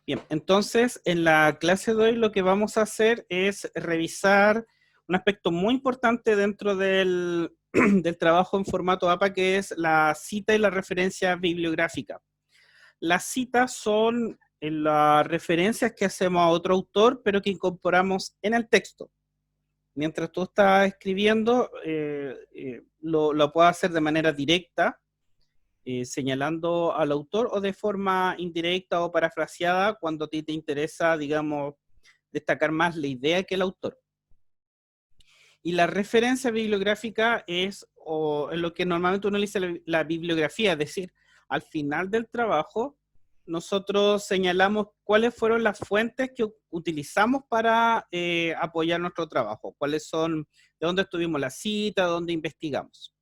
Bien, entonces en la clase de hoy lo que vamos a hacer es revisar un aspecto muy importante dentro del, del trabajo en formato APA, que es la cita y la referencia bibliográfica. Las citas son las referencias que hacemos a otro autor, pero que incorporamos en el texto. Mientras tú estás escribiendo, lo puedes hacer de manera directa, señalando al autor, o de forma indirecta o parafraseada cuando a ti te interesa, digamos, destacar más la idea que el autor. Y la referencia bibliográfica es lo que normalmente uno dice la bibliografía, es decir, al final del trabajo nosotros señalamos cuáles fueron las fuentes que utilizamos para apoyar nuestro trabajo, cuáles son, de dónde estuvimos la cita, dónde investigamos.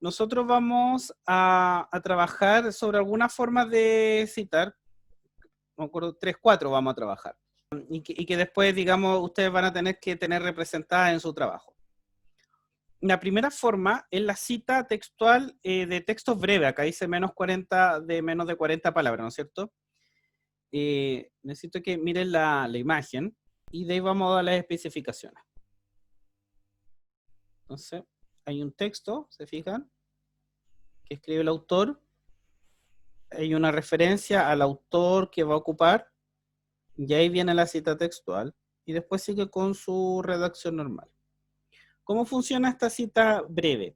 Nosotros vamos a trabajar sobre algunas formas de citar, me acuerdo, 3, 4 vamos a trabajar, y que después, digamos, ustedes van a tener que tener representadas en su trabajo. La primera forma es la cita textual de textos breves, acá dice menos de 40 palabras, ¿no es cierto? Necesito que miren la imagen, y de ahí vamos a dar las especificaciones. Entonces, hay un texto, ¿se fijan?, que escribe el autor, hay una referencia al autor que va a ocupar, y ahí viene la cita textual, y después sigue con su redacción normal. ¿Cómo funciona esta cita breve?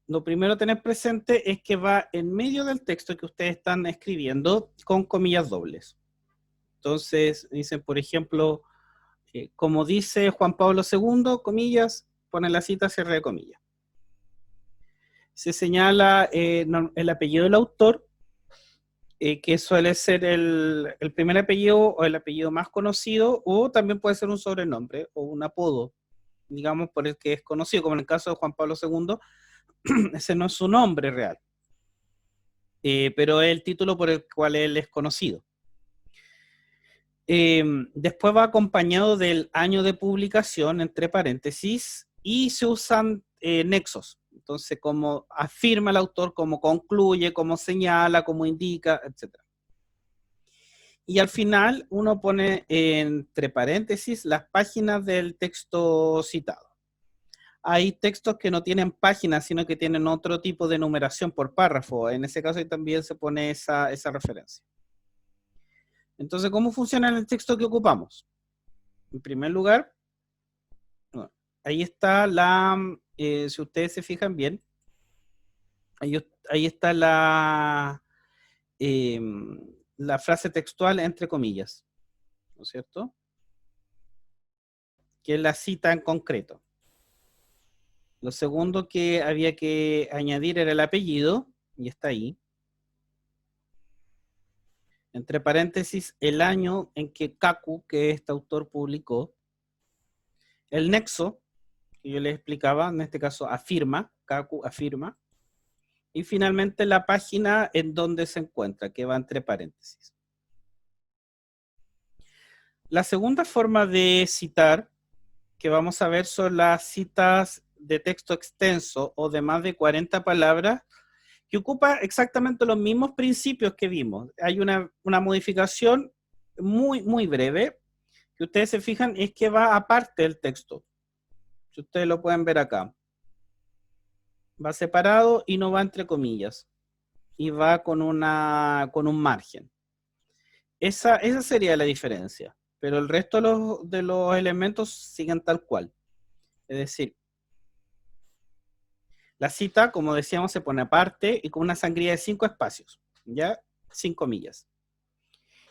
Lo primero a tener presente es que va en medio del texto que ustedes están escribiendo con comillas dobles. Entonces, dicen, por ejemplo, como dice Juan Pablo II, comillas, pone la cita, cierre de comillas. Se señala el apellido del autor, que suele ser el primer apellido o el apellido más conocido, o también puede ser un sobrenombre o un apodo, digamos, por el que es conocido, como en el caso de Juan Pablo II, ese no es su nombre real, pero es el título por el cual él es conocido. Después va acompañado del año de publicación, entre paréntesis, y se usan nexos. Entonces, como afirma el autor, como concluye, como señala, como indica, etc. Y al final uno pone entre paréntesis las páginas del texto citado. Hay textos que no tienen páginas, sino que tienen otro tipo de numeración por párrafo. En ese caso también se pone esa referencia. Entonces, ¿cómo funciona el texto que ocupamos? En primer lugar, bueno, ahí está si ustedes se fijan bien, ahí está la frase textual entre comillas, ¿no es cierto?, que es la cita en concreto. Lo segundo que había que añadir era el apellido, y está ahí. Entre paréntesis, el año en que Kaku, que este autor, publicó. El nexo, que yo les explicaba, en este caso afirma, Kaku afirma. Y finalmente la página en donde se encuentra, que va entre paréntesis. La segunda forma de citar que vamos a ver son las citas de texto extenso o de más de 40 palabras, que ocupa exactamente los mismos principios que vimos. Hay una modificación muy, muy breve, que ustedes se fijan, es que va aparte del texto. Si ustedes lo pueden ver acá. Va separado y no va entre comillas. Y va con un margen. Esa sería la diferencia. Pero el resto de los elementos siguen tal cual. Es decir, la cita, como decíamos, se pone aparte y con una sangría de 5 espacios, ¿ya? 5 comillas.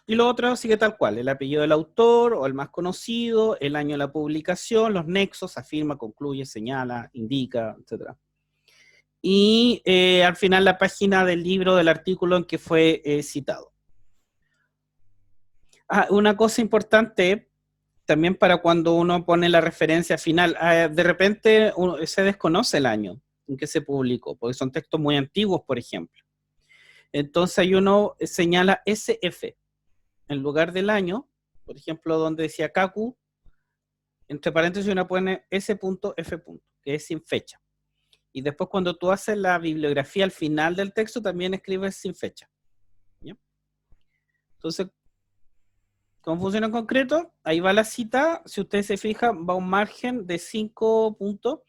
Y lo otro sigue tal cual, el apellido del autor o el más conocido, el año de la publicación, los nexos, afirma, concluye, señala, indica, etc. Y al final la página del libro, del artículo en que fue citado. Una cosa importante también para cuando uno pone la referencia final, de repente se desconoce el año en que se publicó, porque son textos muy antiguos, por ejemplo. Entonces ahí uno señala SF en lugar del año, por ejemplo, donde decía Kaku, entre paréntesis uno pone S.F., que es sin fecha. Y después cuando tú haces la bibliografía al final del texto, también escribes sin fecha. ¿Ya? Entonces, ¿cómo funciona en concreto? Ahí va la cita, si ustedes se fijan, va a un margen de 5 puntos,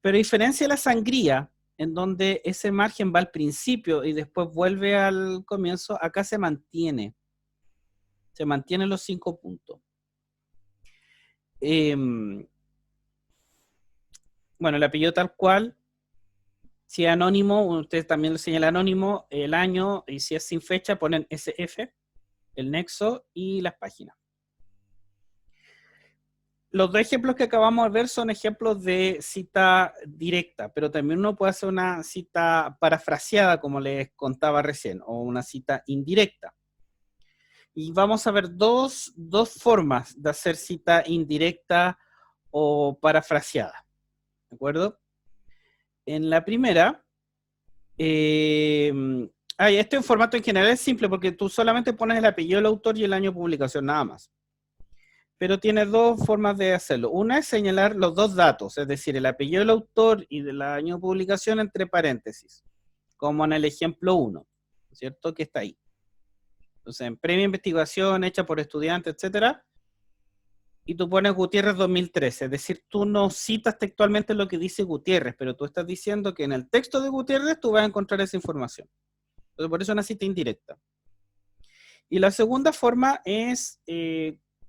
pero a diferencia de la sangría, en donde ese margen va al principio y después vuelve al comienzo, acá se mantienen los 5 puntos. Bueno, el apellido tal cual, si es anónimo, ustedes también lo señalan anónimo, el año, y si es sin fecha, ponen SF, el nexo y las páginas. Los dos ejemplos que acabamos de ver son ejemplos de cita directa, pero también uno puede hacer una cita parafraseada, como les contaba recién, o una cita indirecta. Y vamos a ver dos formas de hacer cita indirecta o parafraseada, ¿de acuerdo? En la primera, este formato en general es simple porque tú solamente pones el apellido del autor y el año de publicación, nada más. Pero tiene dos formas de hacerlo. Una es señalar los dos datos, es decir, el apellido del autor y del año de publicación entre paréntesis, como en el ejemplo 1, ¿cierto? Que está ahí. Entonces, en previa investigación hecha por estudiantes, etcétera, y tú pones Gutiérrez 2013, es decir, tú no citas textualmente lo que dice Gutiérrez, pero tú estás diciendo que en el texto de Gutiérrez tú vas a encontrar esa información. Entonces, por eso es una cita indirecta. Y la segunda forma es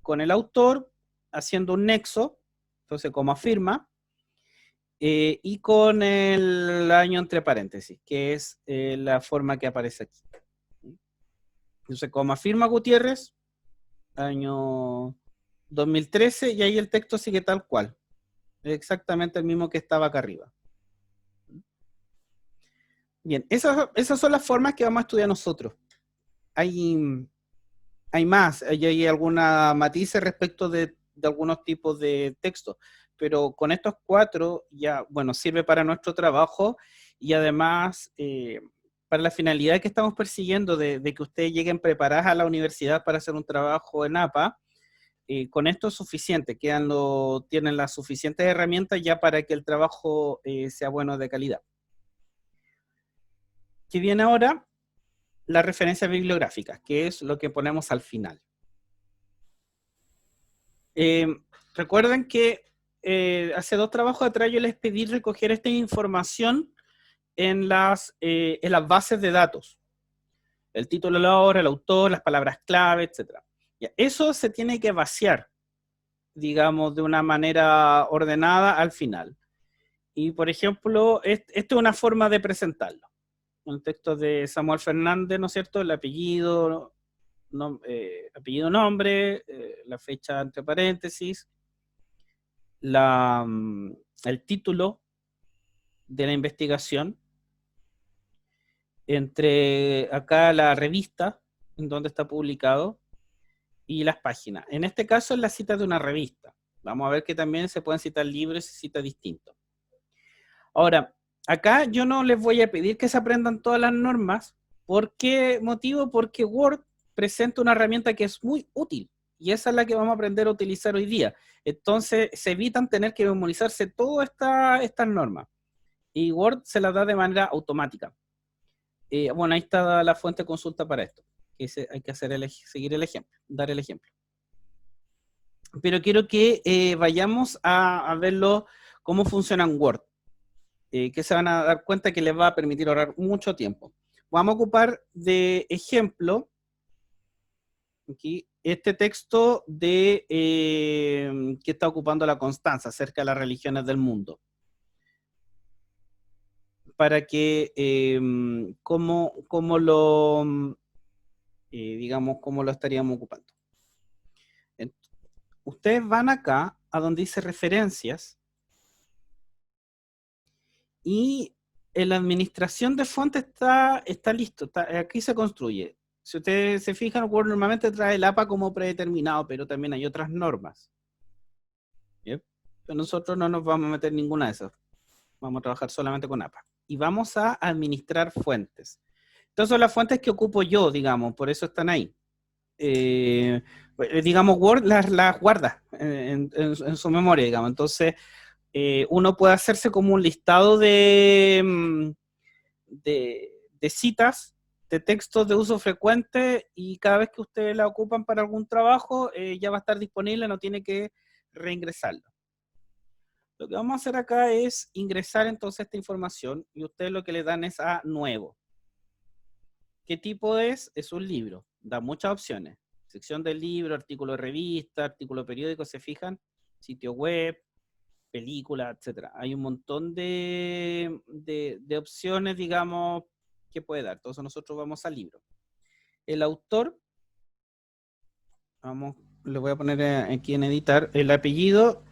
con el autor haciendo un nexo, entonces como afirma, y con el año entre paréntesis, que es la forma que aparece aquí. Entonces, como afirma Gutiérrez, año 2013, y ahí el texto sigue tal cual. Es exactamente el mismo que estaba acá arriba. Bien, esas son las formas que vamos a estudiar nosotros. Hay más, hay alguna matices respecto de algunos tipos de textos, pero con estos 4 ya, bueno, sirve para nuestro trabajo y además para la finalidad que estamos persiguiendo de que ustedes lleguen preparadas a la universidad para hacer un trabajo en APA, con esto es suficiente, tienen las suficientes herramientas ya para que el trabajo sea bueno de calidad. ¿Qué viene ahora? Las referencias bibliográficas, que es lo que ponemos al final. Recuerden que hace 2 trabajos atrás yo les pedí recoger esta información en las bases de datos. El título de la obra, el autor, las palabras clave, etc. Eso se tiene que vaciar, digamos, de una manera ordenada al final. Y, por ejemplo, esta es una forma de presentarlo. Un texto de Samuel Fernández, ¿no es cierto? El apellido, apellido, nombre, la fecha entre paréntesis, el título de la investigación, entre acá la revista en donde está publicado y las páginas. En este caso es la cita de una revista. Vamos a ver que también se pueden citar libros y citas distintos. Ahora, acá yo no les voy a pedir que se aprendan todas las normas. ¿Por qué motivo? Porque Word presenta una herramienta que es muy útil y esa es la que vamos a aprender a utilizar hoy día. Entonces, se evitan tener que memorizarse todas estas normas. Y Word se las da de manera automática. Bueno, ahí está la fuente de consulta para esto. Hay que seguir el ejemplo, dar el ejemplo. Pero quiero que vayamos a verlo cómo funciona en Word. Que se van a dar cuenta que les va a permitir ahorrar mucho tiempo. Vamos a ocupar de ejemplo aquí, este texto de que está ocupando la Constanza acerca de las religiones del mundo. Para que, digamos, cómo lo estaríamos ocupando. Ustedes van acá a donde dice referencias y en la administración de fuentes está listo, aquí se construye. Si ustedes se fijan, Word normalmente trae el APA como predeterminado, pero también hay otras normas. ¿Bien? Pero nosotros no nos vamos a meter ninguna de esas. Vamos a trabajar solamente con APA. Y vamos a administrar fuentes. Estas son las fuentes que ocupo yo, digamos, por eso están ahí. Digamos, Word las guarda en su memoria, digamos. Entonces, uno puede hacerse como un listado de citas de textos de uso frecuente y cada vez que ustedes la ocupan para algún trabajo, ya va a estar disponible, no tiene que reingresarlo. Lo que vamos a hacer acá es ingresar entonces esta información y ustedes lo que le dan es a nuevo. ¿Qué tipo es? Es un libro, da muchas opciones. Sección del libro, artículo de revista, artículo periódico, se fijan, sitio web, película, etc. Hay un montón de opciones, digamos, que puede dar. Entonces nosotros vamos al libro. El autor, vamos, le voy a poner aquí en editar, el apellido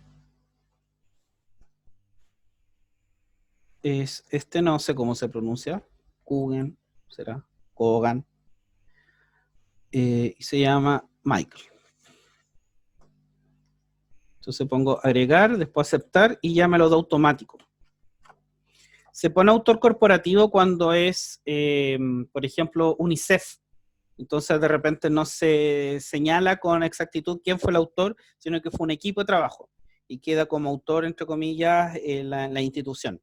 es, no sé cómo se pronuncia, Coogan, será, Kogan, y se llama Michael. Entonces pongo agregar, después aceptar y ya me lo da automático. Se pone autor corporativo cuando es, por ejemplo, UNICEF. Entonces de repente no se señala con exactitud quién fue el autor, sino que fue un equipo de trabajo y queda como autor, entre comillas, la institución.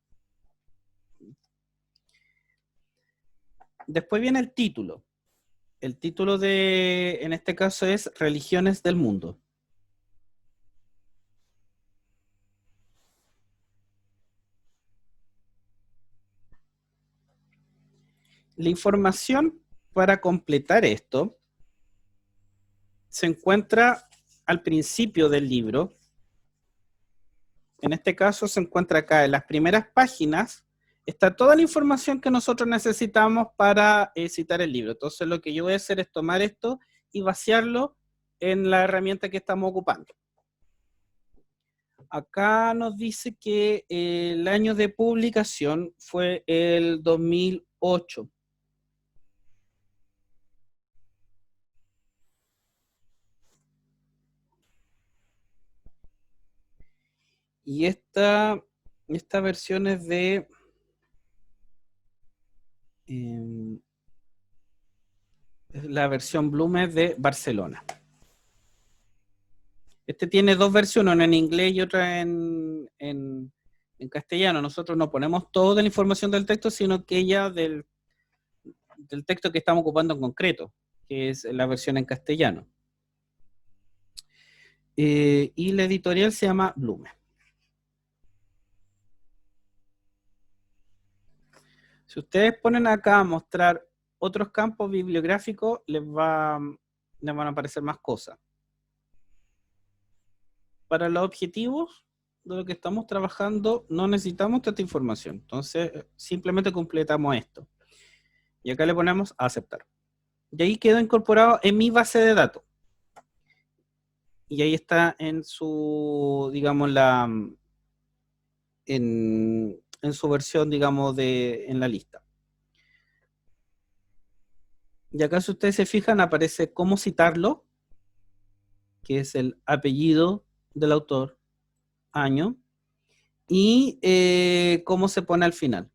Después viene el título. El título en este caso es Religiones del Mundo. La información para completar esto se encuentra al principio del libro. En este caso se encuentra acá en las primeras páginas. Está toda la información que nosotros necesitamos para citar el libro. Entonces lo que yo voy a hacer es tomar esto y vaciarlo en la herramienta que estamos ocupando. Acá nos dice que el año de publicación fue el 2008. Y esta versión es de... la versión Bloom es de Barcelona. Este tiene dos versiones, una en inglés y otra en castellano. Nosotros no ponemos toda la información del texto, sino que ella del texto que estamos ocupando en concreto, que es la versión en castellano. Y la editorial se llama Blume. Si ustedes ponen acá a mostrar otros campos bibliográficos, les van a aparecer más cosas. Para los objetivos de lo que estamos trabajando, no necesitamos tanta información. Entonces, simplemente completamos esto. Y acá le ponemos a aceptar. Y ahí quedó incorporado en mi base de datos. Y ahí está en su, digamos, en su versión, digamos, en la lista. Y acá, si ustedes se fijan, aparece cómo citarlo, que es el apellido del autor, año, y cómo se pone al final.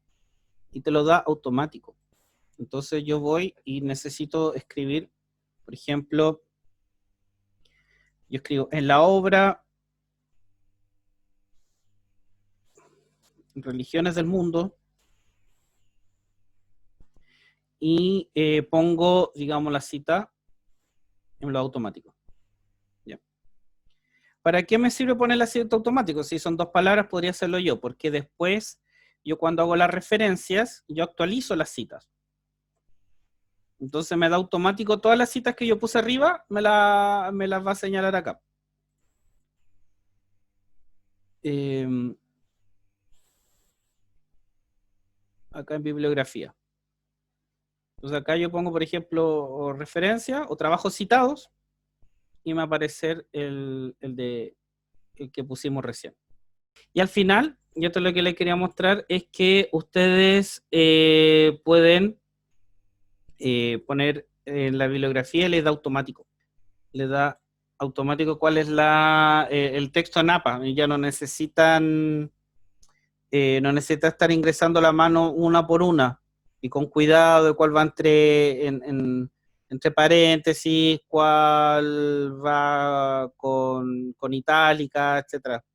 Y te lo da automático. Entonces yo voy y necesito escribir, por ejemplo, yo escribo en la obra Religiones del Mundo y pongo, digamos, la cita en lo automático. ¿Ya? ¿Para qué me sirve poner la cita automático? Si son dos palabras, podría hacerlo yo, porque después, yo cuando hago las referencias, yo actualizo las citas. Entonces me da automático todas las citas que yo puse arriba, me las va a señalar acá. Acá en bibliografía. Entonces acá yo pongo, por ejemplo, referencia o trabajos citados y me va a aparecer el que pusimos recién. Y al final, yo esto lo que les quería mostrar es que ustedes pueden poner en la bibliografía, les da automático. Les da automático cuál es el texto en APA. Y ya no necesitan estar ingresando la mano una por una y con cuidado de cuál va entre paréntesis, cuál va con itálica, etcétera.